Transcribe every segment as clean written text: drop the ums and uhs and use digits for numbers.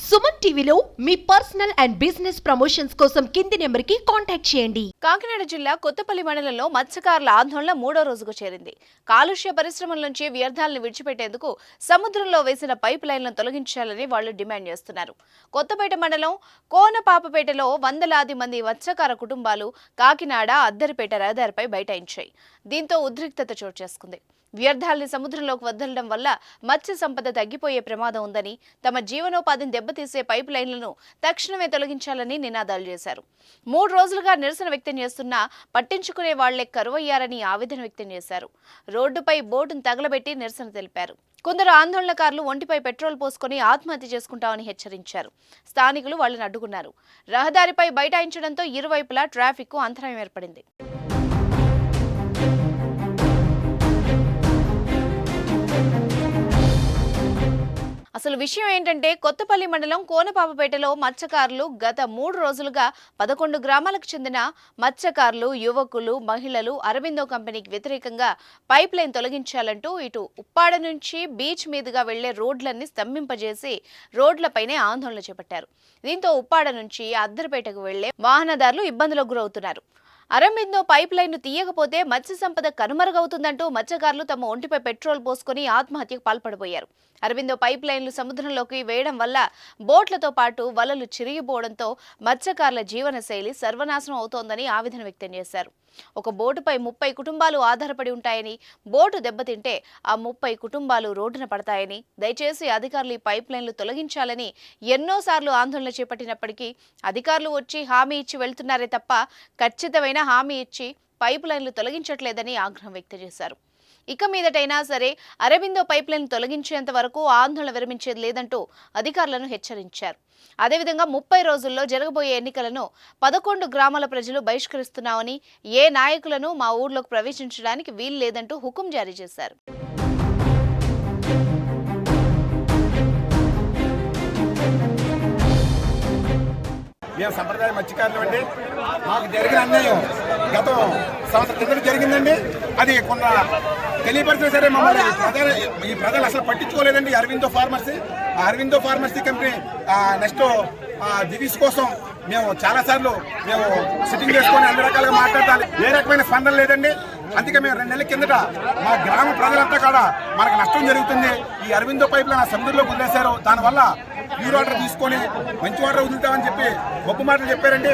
సుమన్ టీవీలో మీ personal and business promotions కోసం కింది నెంబర్కి కాంటాక్ట్ చేయండి. కాకినాడ జిల్లా కొత్తపల్లి మండలంలో మత్స్యకారుల ఆందోళన 3వ రోజుకు చేరింది. కాలుష్య పరిశ్రమల నుంచి వ్యర్థాలను విడిచిపెట్టేందుకు సముద్రంలో వేసిన పైప్ లైన్లను తొలగించాలని వాళ్లు డిమాండ్ చేస్తున్నారు. కొత్తపేట మండలం కోనపాపపేటలో వందలాది మంది మత్స్యకార కుటుంబాలు కాకినాడ అద్దరిపేట రహదారిపై బైఠాయించాయి. దీంతో ఉద్రిక్తత చోటు చేసుకుంది. వ్యర్థాలని సముద్రంలోకి వదలడం వల్ల మత్స్య సంపద తగ్గిపోయే ప్రమాదం ఉందని, తమ జీవనోపాధిని దెబ్బతీసే పైప్ లైన్లను తక్షణమే తొలగించాలని నినాదాలు చేశారు. 3 రోజులుగా నిరసన వ్యక్తం చేస్తున్నా పట్టించుకునే వాళ్లే కరువయ్యారని ఆవేదన వ్యక్తం చేశారు. రోడ్డుపై బోటును తగలబెట్టి నిరసన తెలిపారు. కొందరు ఆందోళనకారులు ఒంటిపై పెట్రోల్ పోసుకొని ఆత్మహత్య చేసుకుంటామని హెచ్చరించారు. స్థానికులు వాళ్లను అడ్డుకున్నారు. రహదారిపై బైఠాయించడంతో ఇరువైపులా ట్రాఫిక్ అంతరాయం ఏర్పడింది. అసలు విషయం ఏంటంటే, కొత్తపల్లి మండలం కోనపాపపేటలో మత్స్యకారులు గత 3 రోజులుగా 11 గ్రామాలకు చెందిన మత్స్యకారులు, యువకులు, మహిళలు అరబిందో కంపెనీకి వ్యతిరేకంగా పైప్ లైన్ తొలగించాలంటూ ఇటు ఉప్పాడ నుంచి బీచ్ మీదుగా వెళ్లే రోడ్లన్నీ స్తంభింపజేసి రోడ్లపైనే ఆందోళన చేపట్టారు. దీంతో ఉప్పాడ నుంచి అద్దరిపేటకు వెళ్లే వాహనదారులు ఇబ్బందులకు గురవుతున్నారు. అరబిందో పైప్ లైన్ తీయకపోతే మత్స్య సంపద కనుమరుగవుతుందంటూ మత్స్యకారులు తమ ఒంటిపై పెట్రోల్ పోసుకొని ఆత్మహత్యకు పాల్పడిపోయారు. అరబిందో పైప్ లైన్లు సముద్రంలోకి వేయడం వల్ల బోట్లతో పాటు వలలు చిరిగిపోవడంతో మత్స్యకారుల జీవన శైలి సర్వనాశనం అవుతోందని ఆవేదన వ్యక్తం చేశారు. ఒక బోటుపై 30 కుటుంబాలు ఆధారపడి ఉంటాయని, బోటు దెబ్బతింటే ఆ 30 కుటుంబాలు రోడ్డున పడతాయని, దయచేసి అధికారులు ఈ పైప్ లైన్లు తొలగించాలని ఎన్నోసార్లు ఆందోళన చేపట్టినప్పటికీ అధికారులు వచ్చి హామీ ఇచ్చి వెళ్తున్నారే తప్ప ఖచ్చితమైన హామీ ఇచ్చి పైప్ లైన్లు తొలగించట్లేదని ఆగ్రహం వ్యక్తం చేశారు. ఇక మీదటైనా సరే అరబిందో పైప్ లైన్ తొలగించేంత వరకు ఆందోళన విరమించేది లేదంటూ అధికారులను హెచ్చరించారు. అదేవిధంగా 30 రోజుల్లో జరగబోయే ఎన్నికలను 11 గ్రామాల ప్రజలు బహిష్కరిస్తున్నామని, ఏ నాయకులను మా ఊర్లోకి ప్రవేశించడానికి వీలు లేదంటూ హుకుం జారీ చేశారు. మేము సంప్రదాయ మత్స్యకారులు అండి. మాకు జరిగిన అన్యాయం గత సంవత్సరం కింద జరిగిందండి. అది కొన్న తెలియపరిచినా సరే మమ్మల్ని ఈ ప్రజలు అసలు పట్టించుకోలేదండి. Aurobindo pharmacy company next Divi's కోసం మేము చాలాసార్లు సిట్టింగ్ చేసుకొని అన్ని రకాలుగా మాట్లాడాలి. ఏ రకమైన స్పందన లేదండి. అందుకే మేము 2 నెలల కిందట మా గ్రామ ప్రజలంతా కూడా మనకు నష్టం జరుగుతుంది. ఈ అరవిందో పైప్ లైన్ సముద్రంలోకి వదిలేశారు. దానివల్ల ప్యూర్ వాటర్ తీసుకొని మంచి వాటర్ వదులుతామని చెప్పి గొప్ప మాటలు చెప్పారండి.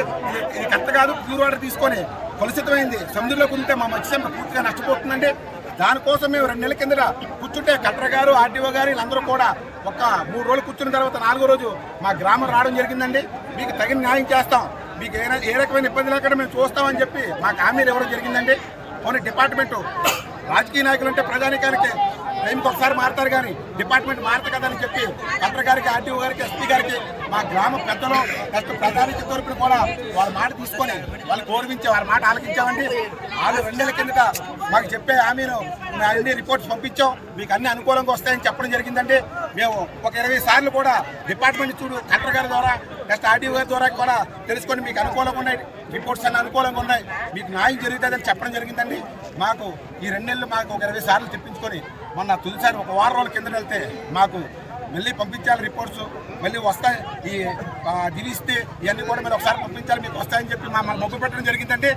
ఇది కరెక్ట్ కాదు. ప్యూర్ వాటర్ తీసుకొని కలుషితమైంది సముద్రంలోకి వదిలితే మా మత్స్య పూర్తిగా నష్టపోతుందండి. దానికోసం మేము 2 నెలల కిందట కూర్చుంటే కలెక్టర్ గారు, ఆర్టీఓ గారు వీళ్ళందరూ కూడా ఒక 3 రోజులు కూర్చున్న తర్వాత 4వ రోజు మా గ్రామం రావడం జరిగిందండి. మీకు తగిన న్యాయం చేస్తాం, మీకు ఏ రకమైన ఇబ్బంది లేకుండా మేము చూస్తామని చెప్పి మాకు హామీలు ఇవ్వడం జరిగిందండి. కొన్ని డిపార్ట్మెంటు రాజకీయ నాయకులు అంటే ప్రజానికానికి టైంకి ఒకసారి మారుతారు కానీ డిపార్ట్మెంట్ మారత కదని చెప్పి కలెక్టర్ గారికి, ఆర్టీఓ గారికి, ఎస్పీ గారికి, మా గ్రామ పెద్దలు నెక్స్ట్ ప్రజానికి తరపున కూడా వాళ్ళ మాట తీసుకొని వాళ్ళు గౌరవించి వాళ్ళ మాట ఆలకించామండి. వాళ్ళు 2 నెలల కిందట మాకు చెప్పే హామీను అన్ని రిపోర్ట్స్ పంపించాం, మీకు అన్ని అనుకూలంగా వస్తాయని చెప్పడం జరిగిందండి. మేము ఒక 20 సార్లు కూడా డిపార్ట్మెంట్ కలెక్టర్ గారి ద్వారా నెక్స్ట్ ఆర్టీఓ గారి ద్వారా కూడా తెలుసుకొని మీకు అనుకూలంగా ఉన్నాయి, రిపోర్ట్స్ అన్ని అనుకూలంగా ఉన్నాయి, మీకు న్యాయం జరుగుతుందని చెప్పడం జరిగిందండి. మాకు ఈ 2 నెలలు మాకు ఒక 20 సార్లు తెప్పించుకొని మొన్న తొలిసారి ఒక 1 వారం రోజుల కింద వెళ్తే మాకు మళ్ళీ పంపించాలి రిపోర్ట్స్, మళ్ళీ వస్తాయి, ఈ దివిస్తే ఇవన్నీ కూడా మీరు ఒకసారి పంపించాలి, మీకు వస్తాయని చెప్పి మమ్మల్ని మొగ్గు పెట్టడం జరిగిందండి.